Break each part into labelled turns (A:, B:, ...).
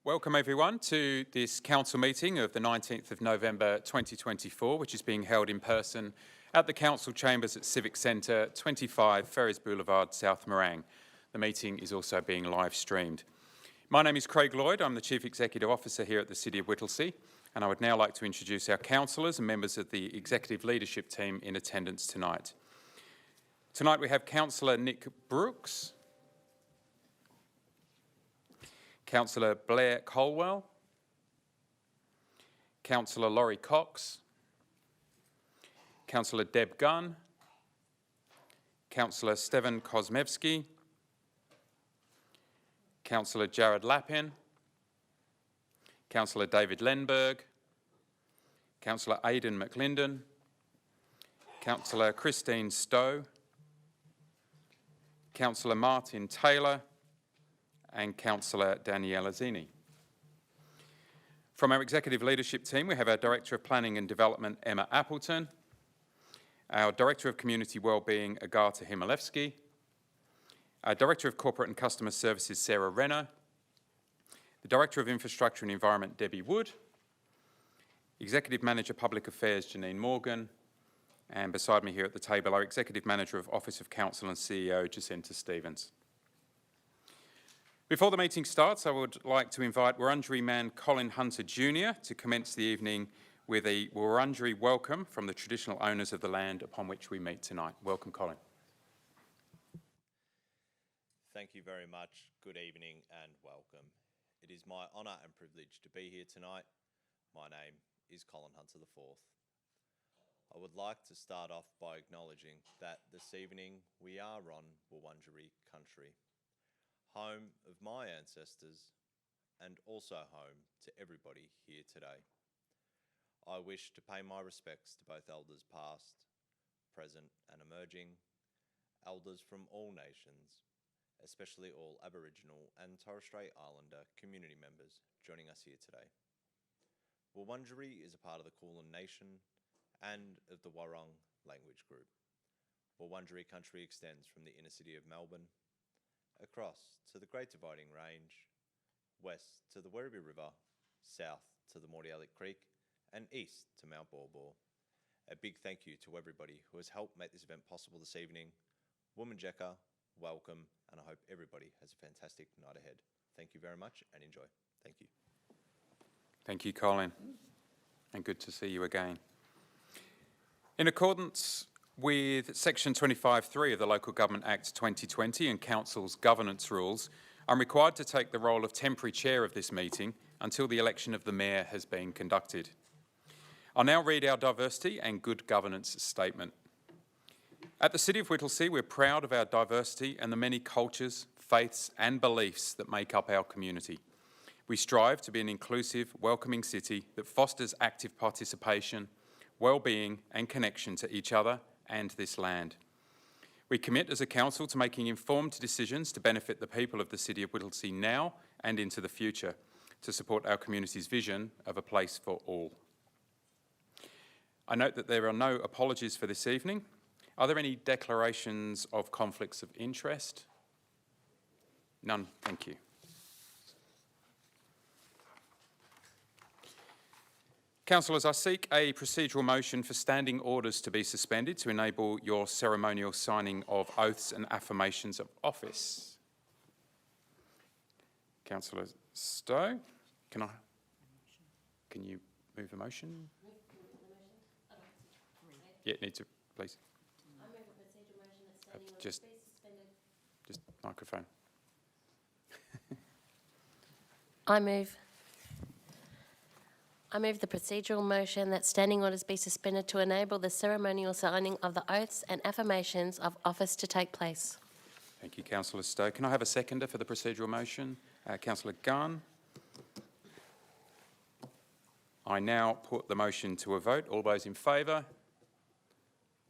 A: Welcome everyone to this council meeting of the 19th of November 2024, which is being held in person at the council chambers at Civic Centre, 25 Ferries Boulevard, South Morang. The meeting is also being live streamed. My name is Craig Lloyd. I'm the Chief Executive Officer here at the City of Whittlesea, and I would now like to introduce our councillors and members of the executive leadership team in attendance tonight. Tonight we have Councillor Nick Brooks, Councillor Blair Colwell, Councillor Laurie Cox, Councillor Deb Gunn, Councillor Steven Kosmevsky, Councillor Jared Lappin, Councillor David Lenberg, Councillor Aidan McLinden, Councillor Christine Stowe, Councillor Martin Taylor, and Councillor Daniela Zini. From our executive leadership team, we have our Director of Planning and Development, Emma Appleton, our Director of Community Wellbeing, Agatha Himalevsky, our Director of Corporate and Customer Services, Sarah Renner, the Director of Infrastructure and Environment, Debbie Wood, Executive Manager Public Affairs, Janine Morgan, and beside me here at the table, our Executive Manager of Office of Council and CEO, Jacinta Stevens. Before the meeting starts, I would like to invite Wurundjeri man Colin Hunter Jr. to commence the evening with a Wurundjeri welcome from the traditional owners of the land upon which we meet tonight. Welcome, Colin.
B: Thank you very much. Good evening and welcome. It is my honour and privilege to be here tonight. My name is Colin Hunter IV. I would like to start off by acknowledging that this evening we are on Wurundjeri country, home of my ancestors and also home to everybody here today. I wish to pay my respects to both elders past, present and emerging, elders from all nations, especially all Aboriginal and Torres Strait Islander community members joining us here today. Wurundjeri is a part of the Kulin Nation and of the Wurrung language group. Wurundjeri country extends from the inner city of Melbourne across to the Great Dividing Range, west to the Werribee River, south to the Mordialloc Creek, and east to Mount Baw Baw. A big thank you to everybody who has helped make this event possible this evening. Wominjeka, welcome, and I hope everybody has a fantastic night ahead. Thank you very much and enjoy. Thank you.
A: Thank you, Colin, and good to see you again. In accordance with Section 25(3) of the Local Government Act 2020 and Council's governance rules, I'm required to take the role of temporary chair of this meeting until the election of the Mayor has been conducted. I'll now read our diversity and good governance statement. At the City of Whittlesea, we're proud of our diversity and the many cultures, faiths and beliefs that make up our community. We strive to be an inclusive, welcoming city that fosters active participation, well-being and connection to each other and this land. We commit as a council to making informed decisions to benefit the people of the City of Whittlesea now and into the future, to support our community's vision of a place for all. I note that there are no apologies for this evening. Are there any declarations of conflicts of interest? None, thank you. Councillors, I seek a procedural motion for standing orders to be suspended to enable your ceremonial signing of oaths and affirmations of office. Councillor Stowe, can you move the motion? Yeah, need to, please.
C: I move a procedural motion that standing orders be suspended.
A: Just microphone.
C: I move the procedural motion that standing orders be suspended to enable the ceremonial signing of the oaths and affirmations of office to take place.
A: Thank you, Councillor Stowe. Can I have a seconder for the procedural motion? Councillor Gunn. I now put the motion to a vote. All those in favour?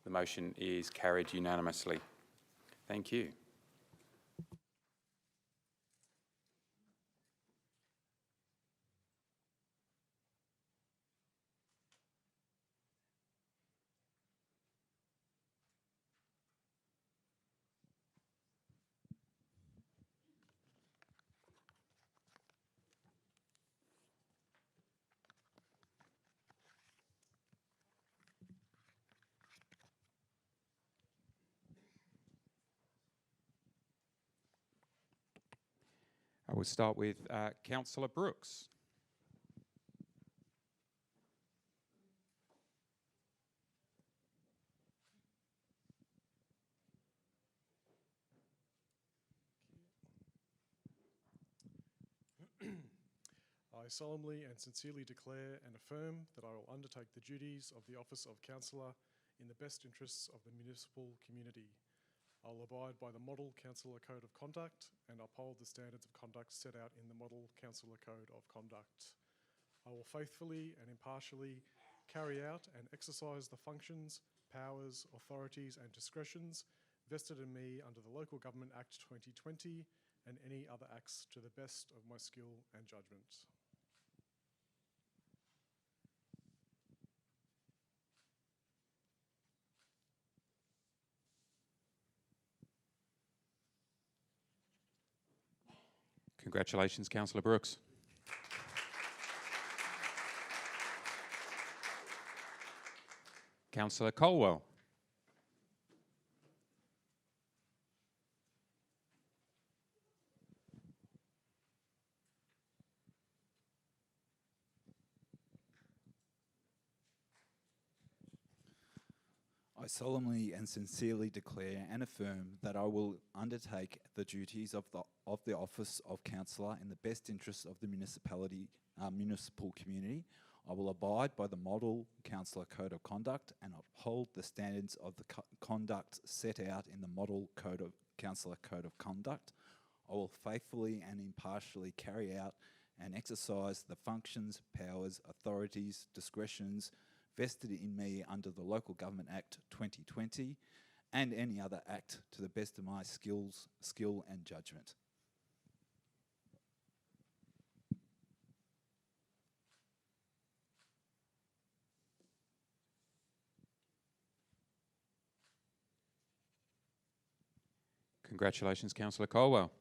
A: The motion is carried unanimously. Thank you. I will start with Councillor Brooks.
D: I solemnly and sincerely declare and affirm that I will undertake the duties of the office of councillor in the best interests of the municipal community. I will abide by the Model Councillor Code of Conduct and uphold the standards of conduct set out in the Model Councillor Code of Conduct. I will faithfully and impartially carry out and exercise the functions, powers, authorities and discretions vested in me under the Local Government Act 2020 and any other acts to the best of my skill and judgment.
A: Congratulations, Councillor Brooks. Councillor Colwell.
E: I solemnly and sincerely declare and affirm that I will undertake the duties of the office of councillor in the best interests of the municipal community. I will abide by the Model Councillor Code of Conduct and uphold the standards of the conduct set out in the Model Councillor Code of Conduct. I will faithfully and impartially carry out and exercise the functions, powers, authorities, discretions vested in me under the Local Government Act 2020 and any other act to the best of my skill and judgment.
A: Congratulations, Councillor Colwell.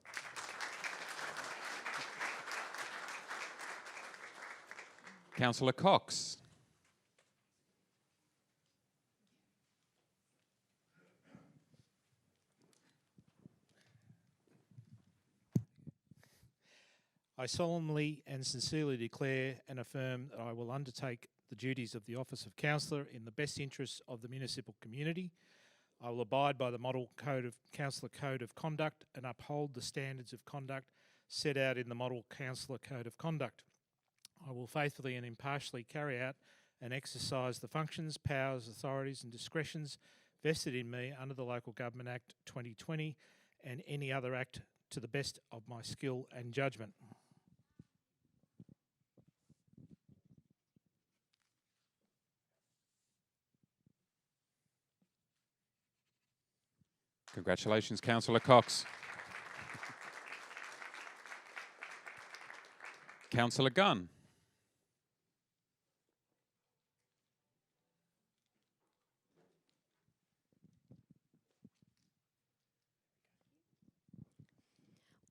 A: Councillor Cox.
F: I solemnly and sincerely declare and affirm that I will undertake the duties of the office of councillor in the best interests of the municipal community. I will abide by the Model Councillor Code of Conduct and uphold the standards of conduct set out in the Model Councillor Code of Conduct. I will faithfully and impartially carry out and exercise the functions, powers, authorities and discretions vested in me under the Local Government Act 2020 and any other act to the best of my skill and judgment.
A: Congratulations, Councillor Cox. Councillor Gunn.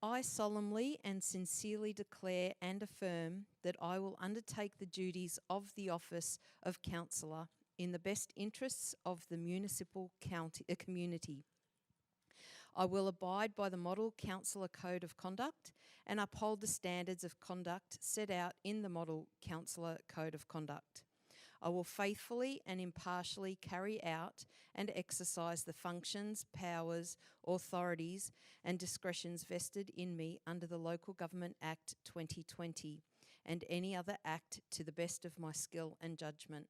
G: I solemnly and sincerely declare and affirm that I will undertake the duties of the office of councillor in the best interests of the municipal community. I will abide by the Model Councillor Code of Conduct and uphold the standards of conduct set out in the Model Councillor Code of Conduct. I will faithfully and impartially carry out and exercise the functions, powers, authorities and discretions vested in me under the Local Government Act 2020 and any other act to the best of my skill and judgment.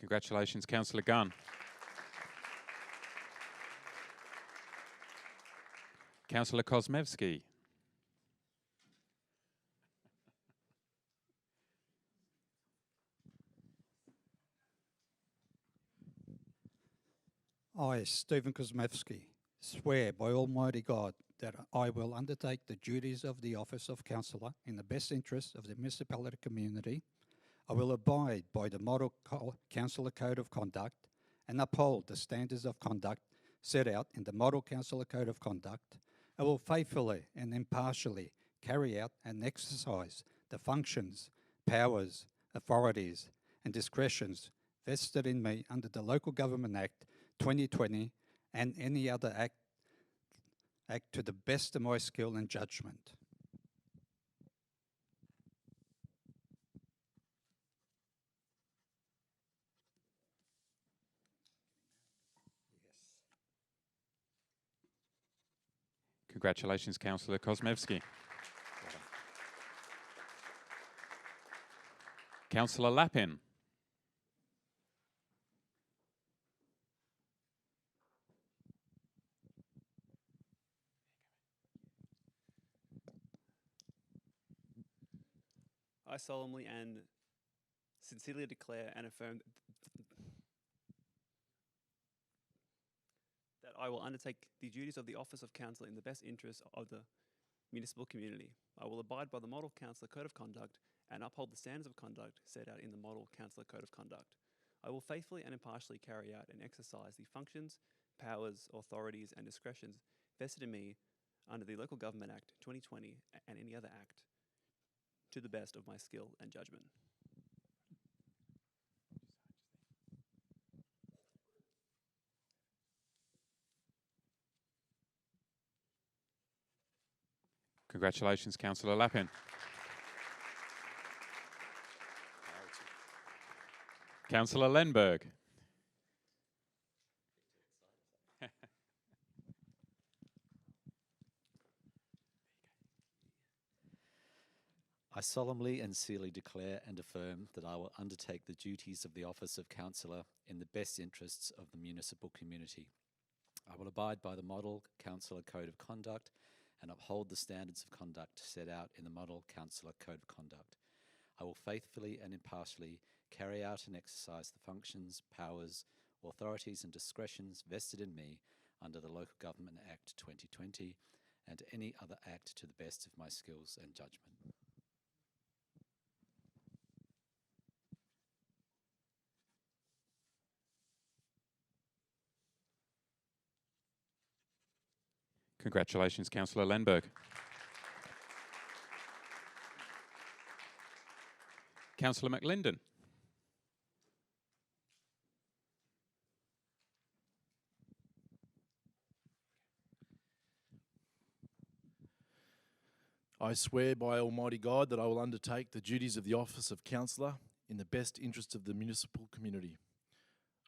A: Congratulations, Councillor Gunn. Councillor Kosmevsky.
H: I, Stephen Kosmevsky, swear by Almighty God that I will undertake the duties of the office of councillor in the best interests of the municipality community. I will abide by the Model Councillor Code of Conduct and uphold the standards of conduct set out in the Model Councillor Code of Conduct. I will faithfully and impartially carry out and exercise the functions, powers, authorities, and discretions vested in me under the Local Government Act 2020 and any other act to the best of my skill and judgment.
A: Congratulations, Councillor Kosmevsky. Councillor Lappin.
I: I solemnly and sincerely declare and affirm that I will undertake the duties of the office of councillor in the best interest of the municipal community. I will abide by the Model Councillor Code of Conduct and uphold the standards of conduct set out in the Model Councillor Code of Conduct. I will faithfully and impartially carry out and exercise the functions, powers, authorities, and discretions vested in me under the Local Government Act 2020 and any other act to the best of my skill and judgment.
A: Congratulations, Councillor Lappin. Councillor Lenberg.
J: I solemnly and sincerely declare and affirm that I will undertake the duties of the office of councillor in the best interests of the municipal community. I will abide by the Model Councillor Code of Conduct and uphold the standards of conduct set out in the Model Councillor Code of Conduct. I will faithfully and impartially carry out and exercise the functions, powers, authorities and discretions vested in me under the Local Government Act 2020 and any other act to the best of my skills and judgment.
A: Congratulations, Councillor Lenberg. Councillor McLinden.
K: I swear by Almighty God that I will undertake the duties of the office of councillor in the best interests of the municipal community.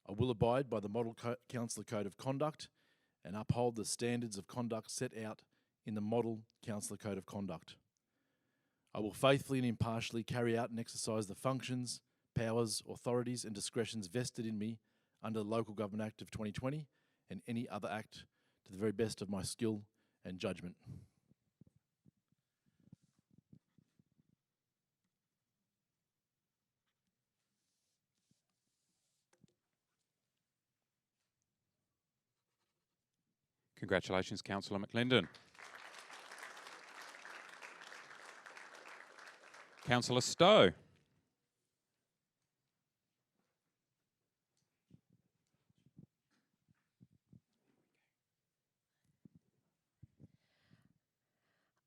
K: I will abide by the Model Councillor Code of Conduct and uphold the standards of conduct set out in the Model Councillor Code of Conduct. I will faithfully and impartially carry out and exercise the functions, powers, authorities and discretions vested in me under the Local Government Act of 2020 and any other act to the very best of my skill and judgment.
A: Congratulations, Councillor McLinden. Councillor Stowe.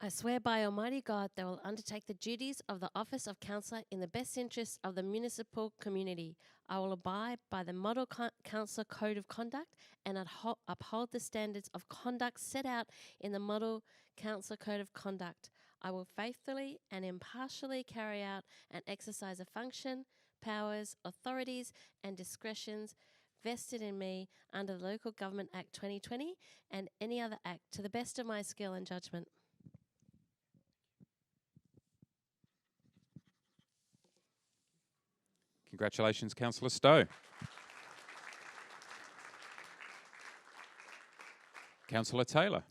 C: I swear by Almighty God that I will undertake the duties of the office of councillor in the best interests of the municipal community. I will abide by the Model Councillor Code of Conduct and uphold the standards of conduct set out in the Model Councillor Code of Conduct. I will faithfully and impartially carry out and exercise a function, powers, authorities and discretions vested in me under the Local Government Act 2020 and any other act to the best of my skill and judgment.
A: Congratulations, Councillor Stowe. Councillor Taylor.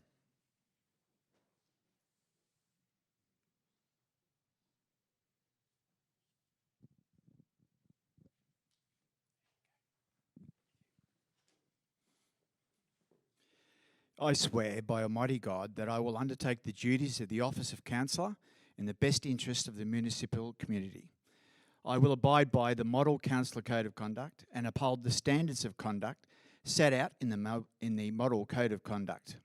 L: I swear by Almighty God that I will undertake the duties of the office of councillor in the best interest of the municipal community. I will abide by the Model Councillor Code of Conduct and uphold the standards of conduct set out in the Model Code of Conduct.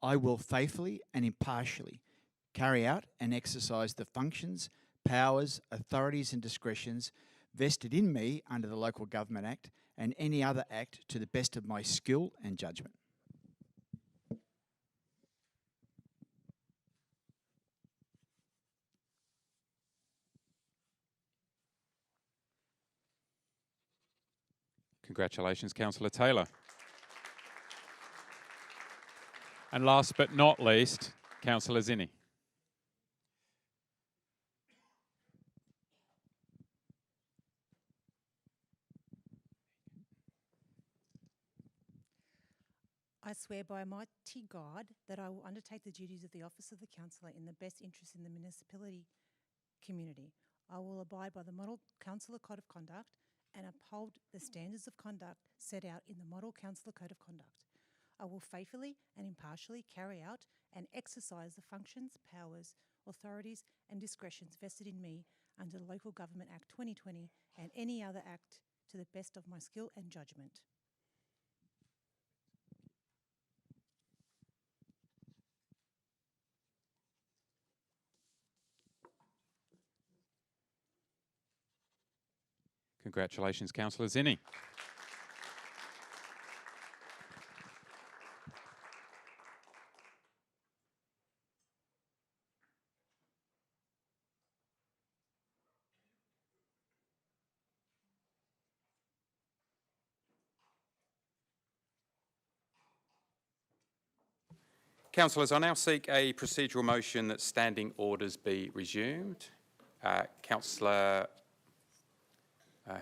L: I will faithfully and impartially carry out and exercise the functions, powers, authorities and discretions vested in me under the Local Government Act and any other act to the best of my skill and judgment.
A: Congratulations, Councillor Taylor. And last but not least, Councillor Zinni.
M: I swear by Almighty God that I will undertake the duties of the office of the councillor in the best interest in the municipality community. I will abide by the Model Councillor Code of Conduct and uphold the standards of conduct set out in the Model Councillor Code of Conduct. I will faithfully and impartially carry out and exercise the functions, powers, authorities and discretions vested in me under the Local Government Act 2020 and any other act to the best of my skill and judgment.
A: Congratulations, Councillor Zinni. Councillors, I now seek a procedural motion that standing orders be resumed. Councillor,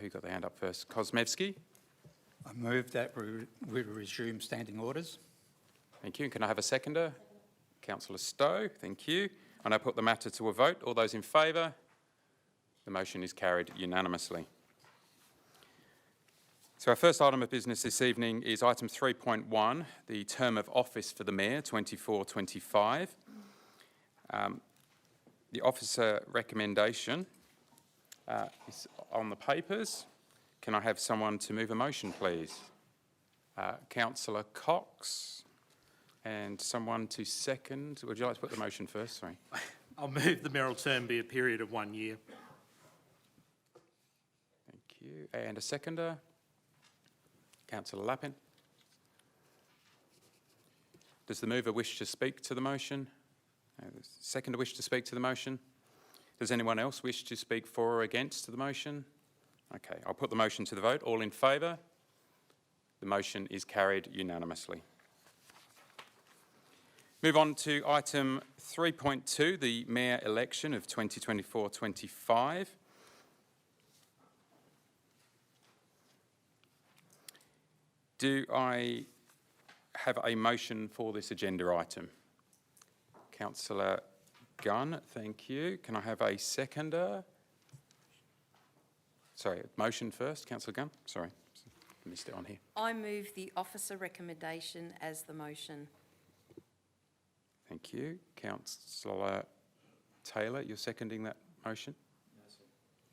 A: who got the hand up first? Kosmevsky.
N: I move that we resume standing orders.
A: Thank you. And can I have a seconder? Councillor Stowe. Thank you. I now put the matter to a vote. All those in favour? The motion is carried unanimously. So our first item of business this evening is item 3.1, the term of office for the Mayor, 24-25. The officer recommendation is on the papers. Can I have someone to move a motion, please? Councillor Cox and someone to second. Would you like to put the motion first? Sorry.
F: I'll move the mayoral term be a period of 1 year.
A: Thank you. And a seconder? Councillor Lappin. Does the mover wish to speak to the motion? The seconder wish to speak to the motion? Does anyone else wish to speak for or against the motion? Okay, I'll put the motion to the vote. All in favour? The motion is carried unanimously. Move on to item 3.2, the Mayor election of 2024-25. Do I have a motion for this agenda item? Councillor Gunn, thank you. Can I have a seconder? Sorry, motion first, Councillor Gunn. Sorry, missed it on here.
G: I move the officer recommendation as the motion.
A: Thank you. Councillor Taylor, you're seconding that motion? No, sir.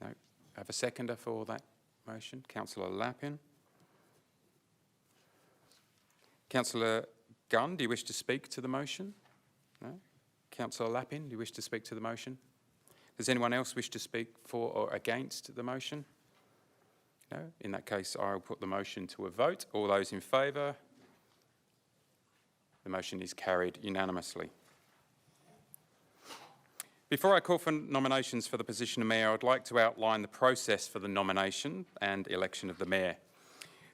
A: No. I have a seconder for that motion. Councillor Lappin. Councillor Gunn, do you wish to speak to the motion? No? Councillor Lappin, do you wish to speak to the motion? Does anyone else wish to speak for or against the motion? No? In that case, I'll put the motion to a vote. All those in favour? The motion is carried unanimously. Before I call for nominations for the position of Mayor, I'd like to outline the process for the nomination and election of the Mayor.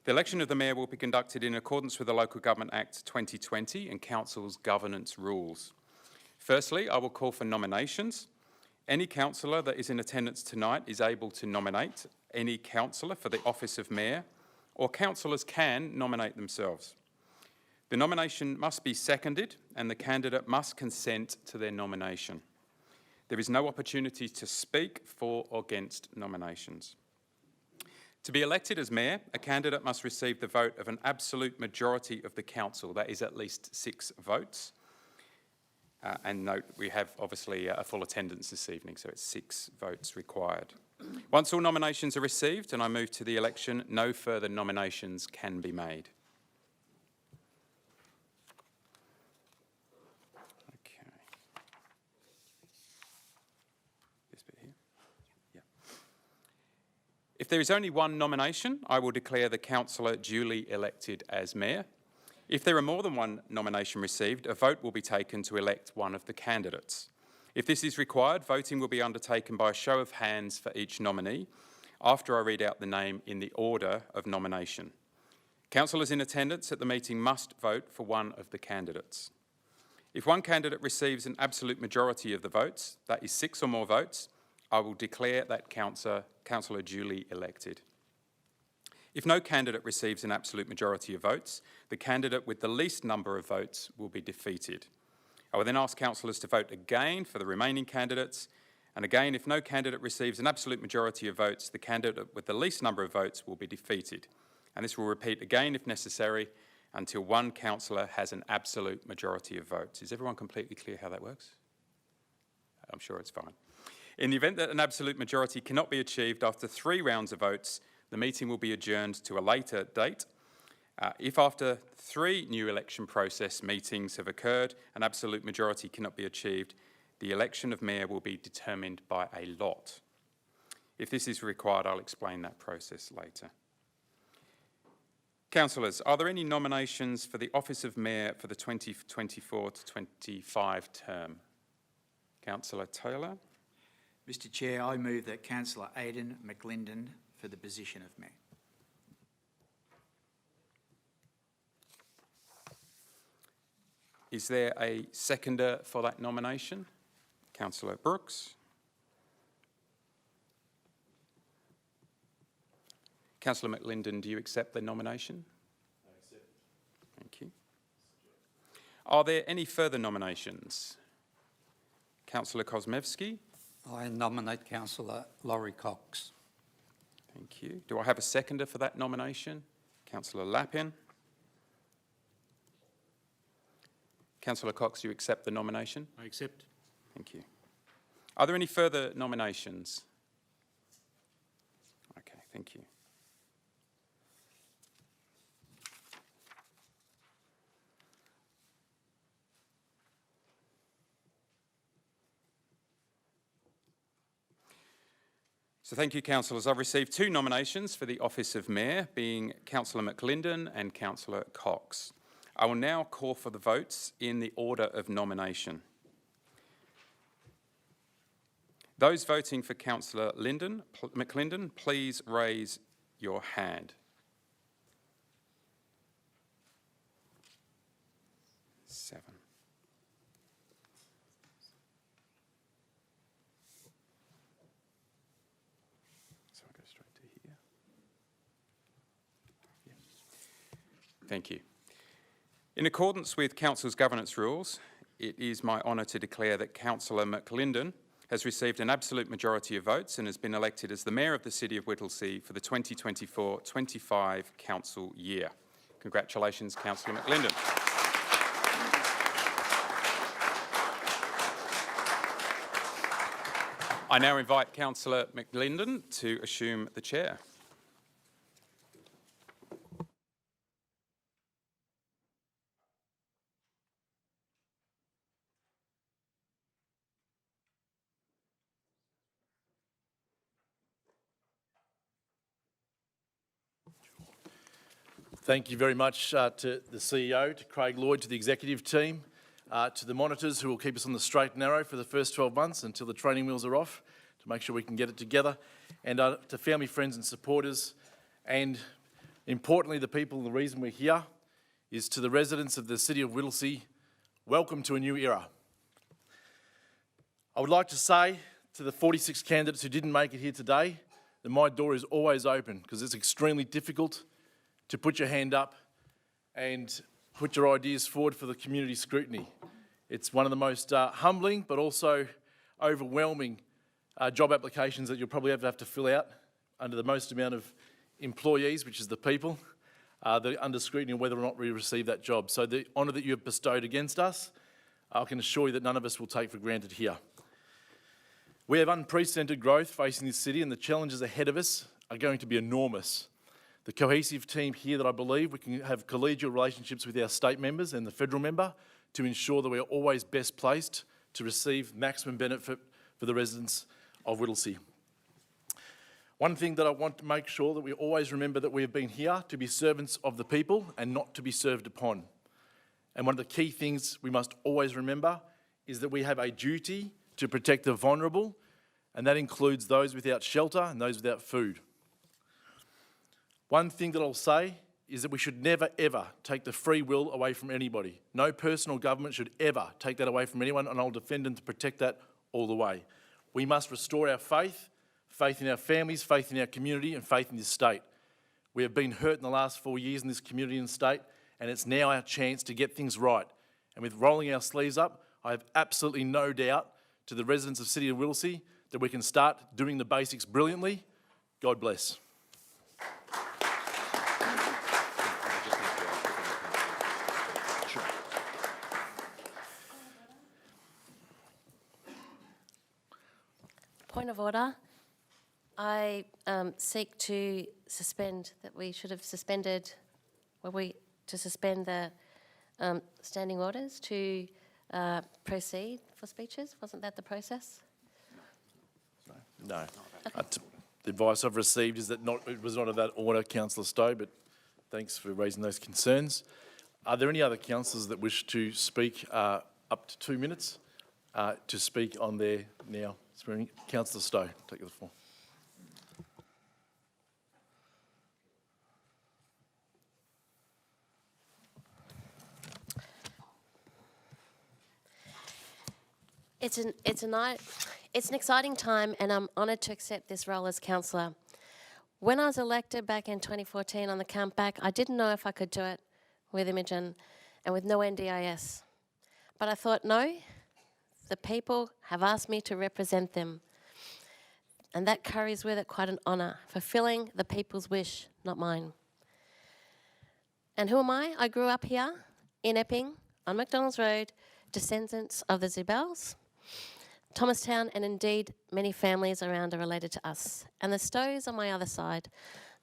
A: The election of the Mayor will be conducted in accordance with the Local Government Act 2020 and Council's governance rules. Firstly, I will call for nominations. Any councillor that is in attendance tonight is able to nominate any councillor for the office of Mayor, or councillors can nominate themselves. The nomination must be seconded and the candidate must consent to their nomination. There is no opportunity to speak for or against nominations. To be elected as Mayor, a candidate must receive the vote of an absolute majority of the council, that is at least 6 votes. And note, we have obviously a full attendance this evening, so it's 6 votes required. Once all nominations are received and I move to the election, no further nominations can be made. Okay. This bit here. If there is only one nomination, I will declare the councillor duly elected as mayor. If there are more than one nomination received, a vote will be taken to elect one of the candidates. If this is required, voting will be undertaken by a show of hands for each nominee after I read out the name in the order of nomination. Councillors in attendance at the meeting must vote for one of the candidates. If one candidate receives an absolute majority of the votes, that is 6 or more votes, I will declare that councillor duly elected. If no candidate receives an absolute majority of votes, the candidate with the least number of votes will be defeated. I will then ask councillors to vote again for the remaining candidates, and again, if no candidate receives an absolute majority of votes, the candidate with the least number of votes will be defeated. And this will repeat again if necessary until one councillor has an absolute majority of votes. Is everyone completely clear how that works? I'm sure it's fine. In the event that an absolute majority cannot be achieved after 3 rounds of votes, the meeting will be adjourned to a later date. If after 3 new election process meetings have occurred, an absolute majority cannot be achieved, the election of mayor will be determined by a lot. If this is required, I'll explain that process later. Councillors, are there any nominations for the office of mayor for the 2024 to 25 term? Councillor Taylor.
N: Mr Chair, I move that Councillor Aidan McLinden for the position of mayor.
A: Is there a seconder for that nomination? Councillor Brooks. Councillor McLinden, do you accept the nomination?
K: I accept.
A: Thank you. Are there any further nominations? Councillor Kosmevsky.
N: I nominate Councillor Laurie Cox.
A: Thank you. Do I have a seconder for that nomination? Councillor Lappin. Councillor Cox, do you accept the nomination?
F: I accept.
A: Thank you. Are there any further nominations? Okay, thank you. So thank you, councillors. I've received 2 nominations for the office of mayor, being Councillor McLinden and Councillor Cox. I will now call for the votes in the order of nomination. Those voting for Councillor McLinden, please raise your hand. 7. So I'll go straight to here. Yeah. Thank you. In accordance with Council's governance rules, it is my honour to declare that Councillor McLinden has received an absolute majority of votes and has been elected as the Mayor of the City of Whittlesea for the 2024-25 council year. Congratulations, Councillor McLinden. I now invite Councillor McLinden to assume the chair.
K: Thank you very much to the CEO, to Craig Lloyd, to the executive team, to the monitors who will keep us on the straight and narrow for the first 12 months until the training wheels are off to make sure we can get it together, and to family, friends and supporters, and importantly the people, the reason we're here is to the residents of the City of Whittlesea, welcome to a new era. I would like to say to the 46 candidates who didn't make it here today that my door is always open, because it's extremely difficult to put your hand up and put your ideas forward for the community scrutiny. It's one of the most humbling but also overwhelming job applications that you'll probably have to fill out under the most amount of employees, which is the people, that are under scrutiny on whether or not we receive that job. So the honour that you have bestowed against us, I can assure you that none of us will take for granted here. We have unprecedented growth facing this city, and the challenges ahead of us are going to be enormous. The cohesive team here that I believe we can have collegial relationships with our state members and the federal member to ensure that we are always best placed to receive maximum benefit for the residents of Whittlesea. One thing that I want to make sure that we always remember that we have been here to be servants of the people and not to be served upon. And one of the key things we must always remember is that we have a duty to protect the vulnerable, and that includes those without shelter and those without food. One thing that I'll say is that we should never, ever take the free will away from anybody. No person or government should ever take that away from anyone, and I'll defend and protect that all the way. We must restore our faith, faith in our families, faith in our community, and faith in this state. We have been hurt in the last 4 years in this community and state, and it's now our chance to get things right. And with rolling our sleeves up, I have absolutely no doubt to the residents of City of Whittlesea that we can start doing the basics brilliantly. God bless.
C: Point of order. I seek to suspend, that we should have suspended, to suspend the standing orders to proceed for speeches. Wasn't that the process?
K: No. The advice I've received is that it was not of that order, Councillor Stowe, but thanks for raising those concerns. Are there any other councillors that wish to speak up to 2 minutes to speak on their now swearing? Councillor Stowe, take the floor.
C: It's an exciting time, and I'm honoured to accept this role as councillor. When I was elected back in 2014 on the count back, I didn't know if I could do it with Imogen and with no NDIS. But I thought, no, the people have asked me to represent them. And that carries with it quite an honour, fulfilling the people's wish, not mine. And who am I? I grew up here in Epping on McDonald's Road, descendants of the Zibels, Thomastown, and indeed many families around are related to us. And the Stowes on my other side.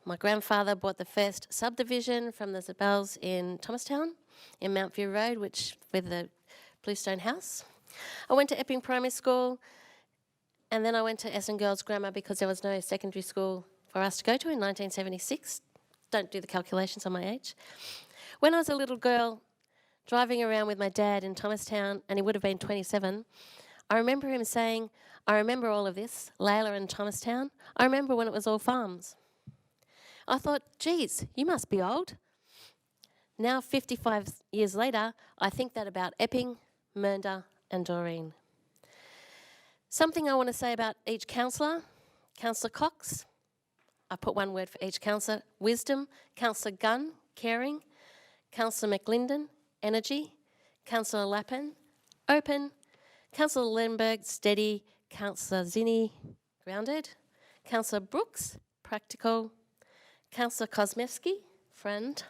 C: My grandfather bought the first subdivision from the Zibels in Thomastown, in Mount View Road, with the Bluestone House. I went to Epping Primary School, and then I went to Essen Girls Grammar because there was no secondary school for us to go to in 1976. Don't do the calculations on my age. When I was a little girl, driving around with my dad in Thomastown, and he would have been 27, I remember him saying, I remember all of this, Layla and Thomastown. I remember when it was all farms. I thought, geez, you must be old. Now, 55 years later, I think that about Epping, Mernda and Doreen. Something I want to say about each councillor. Councillor Cox, I put one word for each councillor, wisdom. Councillor Gunn, caring. Councillor McLinden, energy. Councillor Lappin, open. Councillor Lemberg, steady. Councillor Zinni, grounded. Councillor Brooks, practical. Councillor Kosmewski, friend.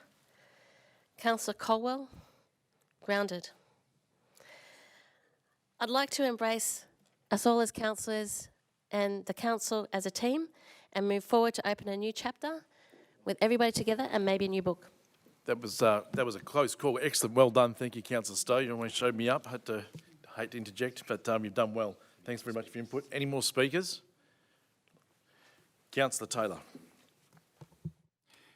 C: Councillor Colwell, grounded. I'd like to embrace us all as councillors and the council as a team and move forward to open a new chapter with everybody together and maybe a new book.
K: That was a close call. Excellent. Well done. Thank you, Councillor Stowe. You almost showed me up. Hate to interject, but you've done well. Thanks very much for your input. Any more speakers? Councillor Taylor.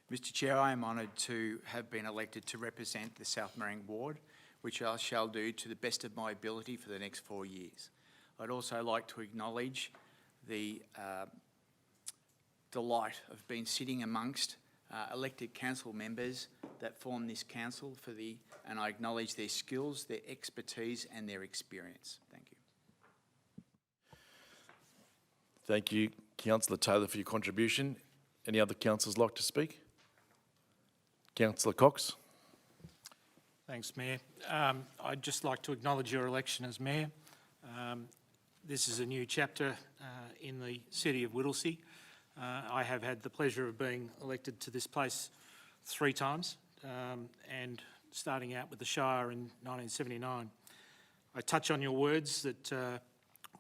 N: Mr Chair, I am honoured to have been elected to represent the South Merring Ward, which I shall do to the best of my ability for the next 4 years. I'd also like to acknowledge the delight of being sitting amongst elected council members that form this council and I acknowledge their skills, their expertise and their experience. Thank you.
K: Thank you, Councillor Taylor, for your contribution. Any other councillors like to speak? Councillor Cox.
F: Thanks, Mayor. I'd just like to acknowledge your election as Mayor. This is a new chapter in the City of Whittlesea. I have had the pleasure of being elected to this place 3 times and starting out with the Shire in 1979. I touch on your words that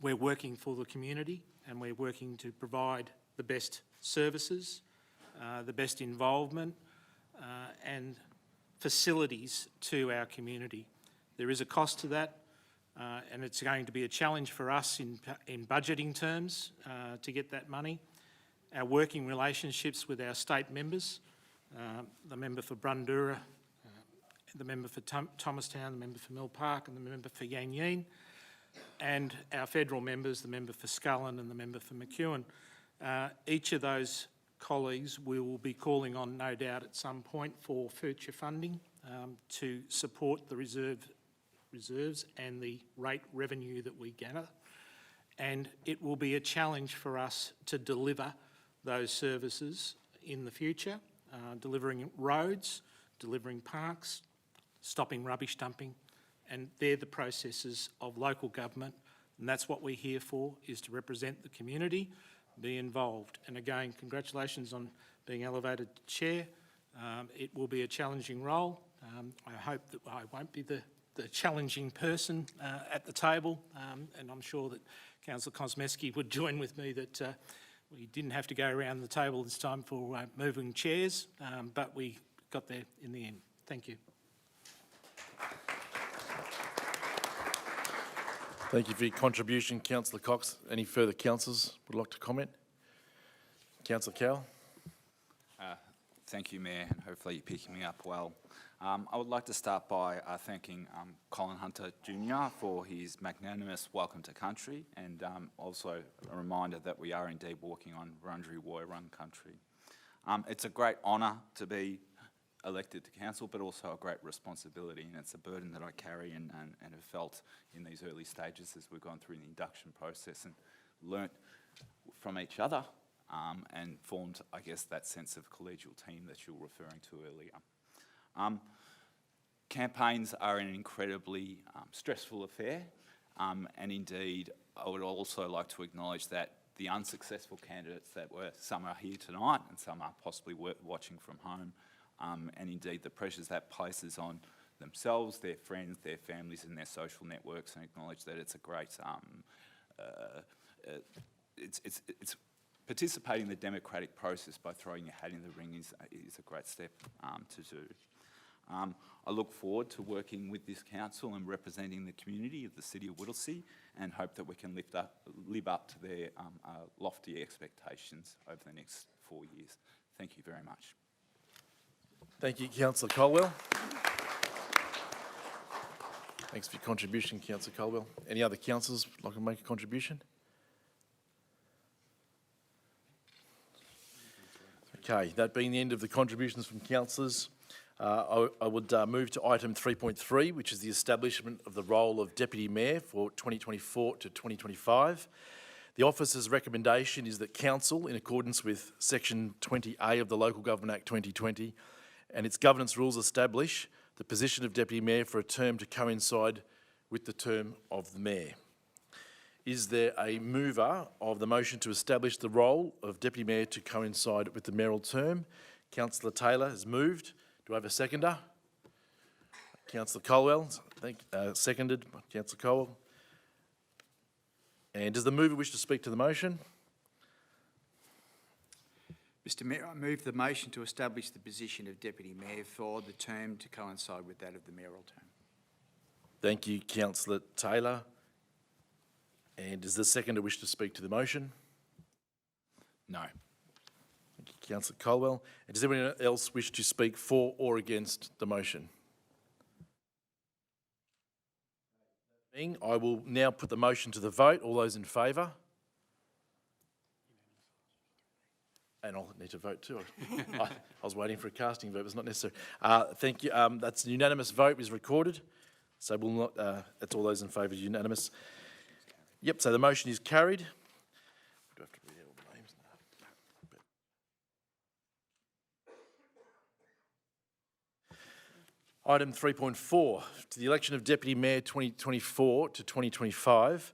F: we're working for the community and we're working to provide the best services, the best involvement and facilities to our community. There is a cost to that and it's going to be a challenge for us in budgeting terms to get that money. our working relationships with our state members, the member for Brundura, the member for Thomastown, the member for Mill Park and the member for Yan Yean, and our federal members, the member for Scullin and the member for McEwen. Each of those colleagues we will be calling on, no doubt, at some point for future funding to support the reserves and the rate revenue that we gather. And it will be a challenge for us to deliver those services in the future, delivering roads, delivering parks, stopping rubbish dumping, and they're the processes of local government, and that's what we're here for, is to represent the community, be involved. And again, congratulations on being elevated to chair. It will be a challenging role. I hope that I won't be the challenging person at the table, and I'm sure that Councillor Kosmeski would join with me that we didn't have to go around the table this time for moving chairs, but we got there in the end. Thank you.
K: Thank you for your contribution, Councillor Cox. Any further councillors would like to comment? Councillor Cowell.
O: Thank you, Mayor, and hopefully you're picking me up well. I would like to start by thanking Colin Hunter Jr. for his magnanimous welcome to country, and also a reminder that we are indeed walking on Wurundjeri Woi-wurrung country. It's a great honour to be elected to council, but also a great responsibility, and it's a burden that I carry and have felt in these early stages as we've gone through the induction process and learnt from each other and formed, I guess, that sense of collegial team that you were referring to earlier. Campaigns are an incredibly stressful affair, and indeed I would also like to acknowledge that the unsuccessful candidates that were, some are here tonight and some are possibly watching from home, and indeed the pressures that places on themselves, their friends, their families and their social networks, and acknowledge that it's a great, it's participating in the democratic process by throwing your hat in the ring is a great step to do. I look forward to working with this council and representing the community of the City of Whittlesea, and hope that we can live up to their lofty expectations over the next 4 years. Thank you very much.
K: Thank you, Councillor Colwell. Thanks for your contribution, Councillor Colwell. Any other councillors like to make a contribution? Okay, that being the end of the contributions from councillors, I would move to item 3.3, which is the establishment of the role of Deputy Mayor for 2024 to 2025. The officer's recommendation is that Council, in accordance with Section 20A of the Local Government Act 2020 and its governance rules, establish the position of Deputy Mayor for a term to coincide with the term of the Mayor. Is there a mover of the motion to establish the role of Deputy Mayor to coincide with the mayoral term? Councillor Taylor has moved. Do I have a seconder? Councillor Colwell, seconded by Councillor Colwell. And does the mover wish to speak to the motion?
N: Mr Mayor, I move the motion to establish the position of Deputy Mayor for the term to coincide with that of the mayoral term.
K: Thank you, Councillor Taylor. And does the seconder wish to speak to the motion?
O: No.
K: Thank you, Councillor Colwell. And does anyone else wish to speak for or against the motion? I will now put the motion to the vote. All those in favour? And I'll need to vote too. I was waiting for a casting vote, but it's not necessary. Thank you. That's a unanimous vote is recorded. So we'll not, that's all those in favour, unanimous. Yep, so the motion is carried. Do I have to read out all the names? No. Item 3.4, to the election of Deputy Mayor 2024 to 2025.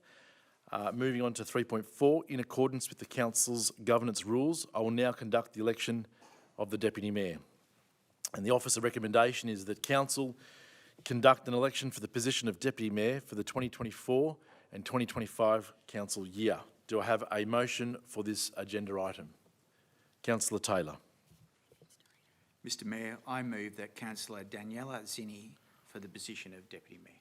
K: Moving on to 3.4, in accordance with the Council's governance rules, I will now conduct the election of the Deputy Mayor. And the officer recommendation is that Council conduct an election for the position of Deputy Mayor for the 2024 and 2025 council year. Do I have a motion for this agenda item? Councillor Taylor.
N: Mr Mayor, I move that Councillor Daniela Zinni for the position of Deputy Mayor.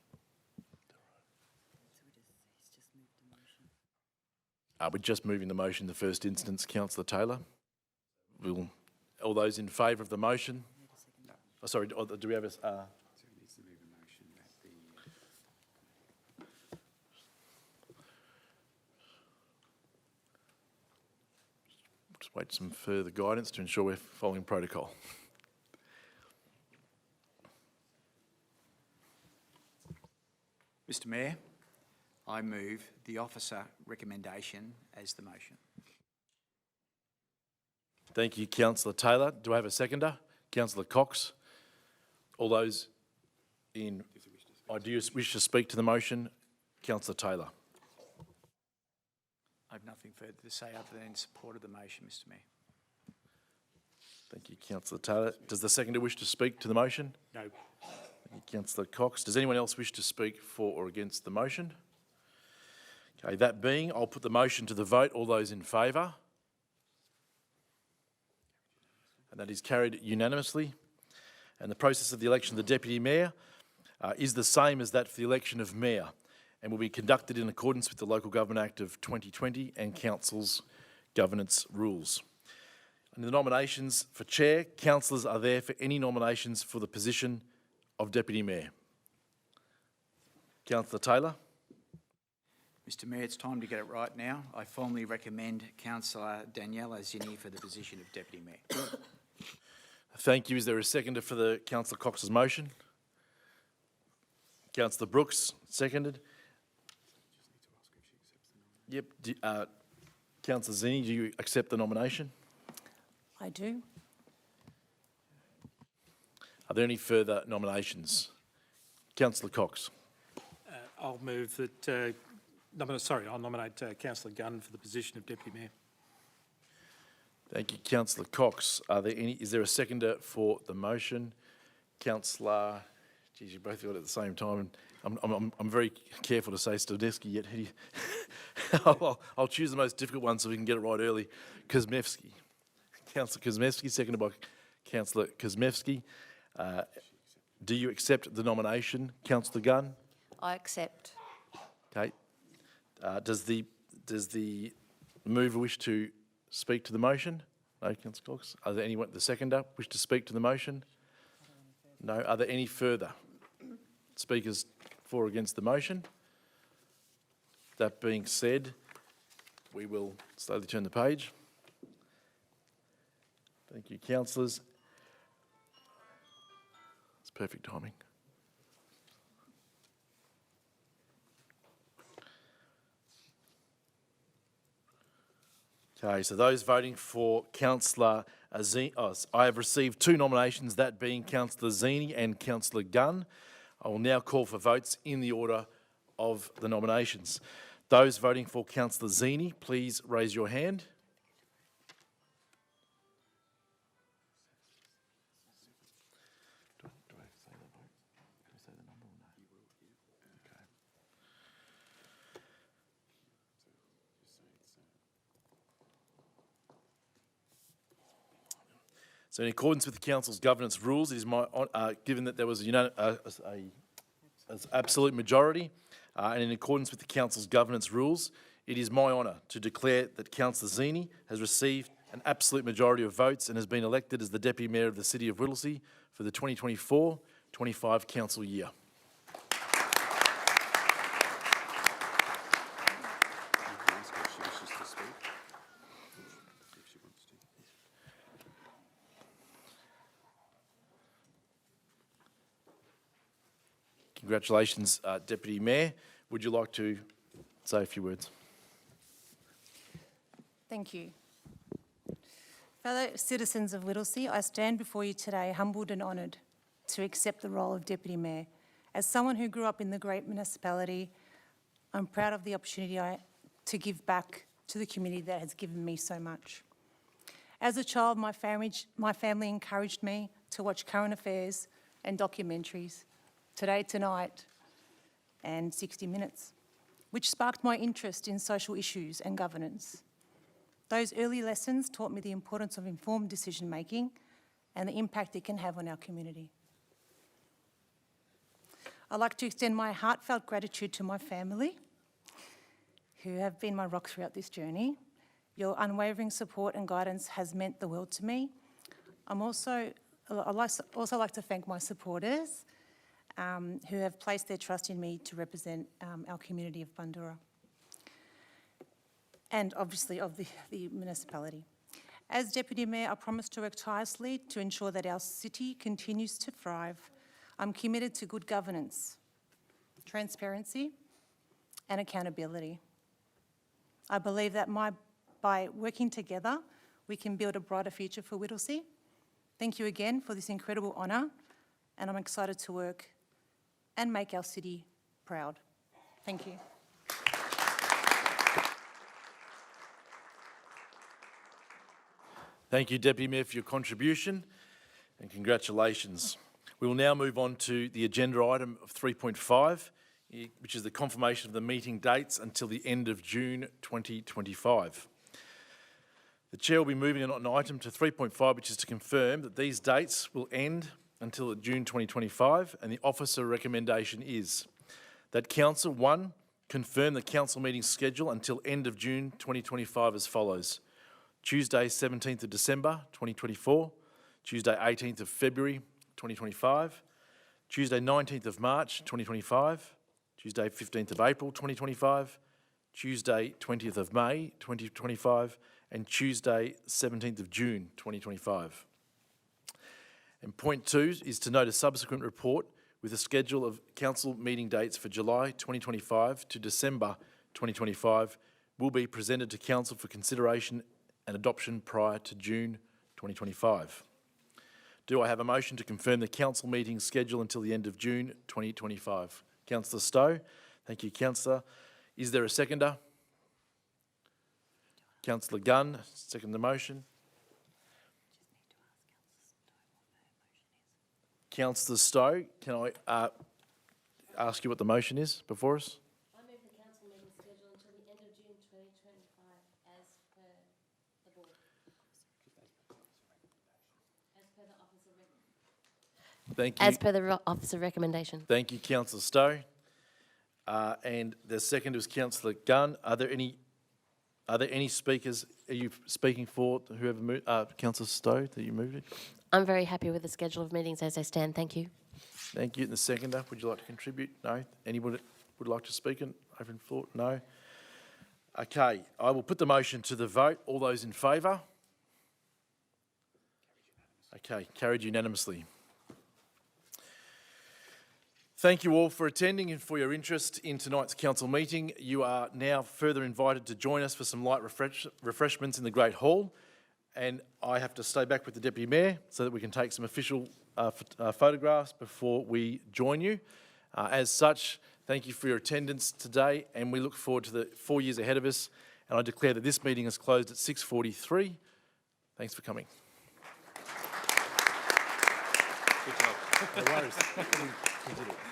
K: We're just moving the motion in the first instance. Councillor Taylor. All those in favour of the motion? Oh, sorry, do we have a... Just wait some further guidance to ensure we're following protocol.
N: Mr Mayor, I move the officer recommendation as the motion.
K: Thank you, Councillor Taylor. Do I have a seconder? Councillor Cox. All those in... do you wish to speak to the motion? Councillor Taylor.
N: I have nothing further to say other than in support of the motion, Mr Mayor.
K: Thank you, Councillor Taylor. Does the seconder wish to speak to the motion?
F: No.
K: Thank you, Councillor Cox. Does anyone else wish to speak for or against the motion? Okay, that being, I'll put the motion to the vote. All those in favour? And that is carried unanimously. And the process of the election of the Deputy Mayor is the same as that for the election of Mayor and will be conducted in accordance with the Local Government Act of 2020 and Council's governance rules. And the nominations for Chair, councillors are there for any nominations for the position of Deputy Mayor. Councillor Taylor.
N: Mr Mayor, it's time to get it right now. I formally recommend Councillor Daniela Zinni for the position of Deputy Mayor.
K: Thank you. Is there a seconder for the Councillor Cox's motion? Councillor Brooks, seconded. Yep. Councillor Zinni, do you accept the nomination?
M: I do.
K: Are there any further nominations? Councillor Cox.
F: I'll move that... I'll nominate Councillor Gunn for the position of Deputy Mayor.
K: Thank you, Councillor Cox. Is there a seconder for the motion? Councillor, geez, you both got it at the same time. I'm very careful to say Stodevsky, yet I'll choose the most difficult one so we can get it right early. Kuzmevsky. Councillor Kuzmevsky, seconded by Councillor Kuzmevsky. Do you accept the nomination, Councillor Gunn?
P: I accept.
K: Okay. Does the mover wish to speak to the motion? No, Councillor Cox. Are there anyone, the seconder, wish to speak to the motion? No. Are there any further speakers for or against the motion? That being said, we will slowly turn the page. Thank you, councillors. It's perfect timing. Okay, so those voting for Councillor Zinni, I have received two nominations, that being Councillor Zinni and Councillor Gunn. I will now call for votes in the order of the nominations. Those voting for Councillor Zinni, please raise your hand. So in accordance with the Council's governance rules, it is my given that there was an absolute majority, and in accordance with the Council's governance rules, it is my honour to declare that Councillor Zinni has received an absolute majority of votes and has been elected as the Deputy Mayor of the City of Whittlesea for the 2024-25 council year. Congratulations, Deputy Mayor. Would you like to say a few words?
M: Thank you. Fellow citizens of Whittlesea, I stand before you today humbled and honoured to accept the role of Deputy Mayor. As someone who grew up in the great municipality, I'm proud of the opportunity to give back to the community that has given me so much. As a child, my family encouraged me to watch current affairs and documentaries, Today Tonight and 60 Minutes, which sparked my interest in social issues and governance. Those early lessons taught me the importance of informed decision-making and the impact it can have on our community. I'd like to extend my heartfelt gratitude to my family, who have been my rock throughout this journey. Your unwavering support and guidance has meant the world to me. I'd also like to thank my supporters who have placed their trust in me to represent our community of Bundoora and obviously of the municipality. As Deputy Mayor, I promise to work tirelessly to ensure that our city continues to thrive. I'm committed to good governance, transparency and accountability. I believe that by working together, we can build a brighter future for Whittlesea. Thank you again for this incredible honour, and I'm excited to work and make our city proud. Thank you.
K: Thank you, Deputy Mayor, for your contribution, and congratulations. We will now move on to the agenda item of 3.5, which is the confirmation of the meeting dates until the end of June 2025. The Chair will be moving on item to 3.5, which is to confirm that these dates will end until June 2025, and the officer recommendation is that Council 1 confirm the council meeting schedule until end of June 2025 as follows: Tuesday 17th of December 2024, Tuesday 18th of February 2025, Tuesday 19th of March 2025, Tuesday 15th of April 2025, Tuesday 20th of May 2025, and Tuesday 17th of June 2025. And point 2 is to note a subsequent report with a schedule of council meeting dates for July 2025 to December 2025 will be presented to council for consideration and adoption prior to June 2025. Do I have a motion to confirm the council meeting schedule until the end of June 2025? Councillor Stowe. Thank you, Councillor. Is there a seconder? Councillor Gunn, second the motion. Councillor Stowe, can I ask you what the motion is before us?
C: I move the council meeting schedule until the end of June 2025 as per the board. As per the officer recommendation.
K: Thank you.
C: As per the officer recommendation.
K: Thank you, Councillor Stowe. And the second was Councillor Gunn. Are there any speakers? Are you speaking for whoever moved? Councillor Stowe, that you moved it?
C: I'm very happy with the schedule of meetings as they stand. Thank you.
K: Thank you. And the seconder, would you like to contribute? No? Anyone would like to speak in open floor? No? Okay, I will put the motion to the vote. All those in favour? Okay, carried unanimously. Thank you all for attending and for your interest in tonight's council meeting. You are now further invited to join us for some light refreshments in the Great Hall. And I have to stay back with the Deputy Mayor so that we can take some official photographs before we join you. As such, thank you for your attendance today, and we look forward to the 4 years ahead of us. And I declare that this meeting is closed at 6:43. Thanks for coming. Good job. No worries. You did it.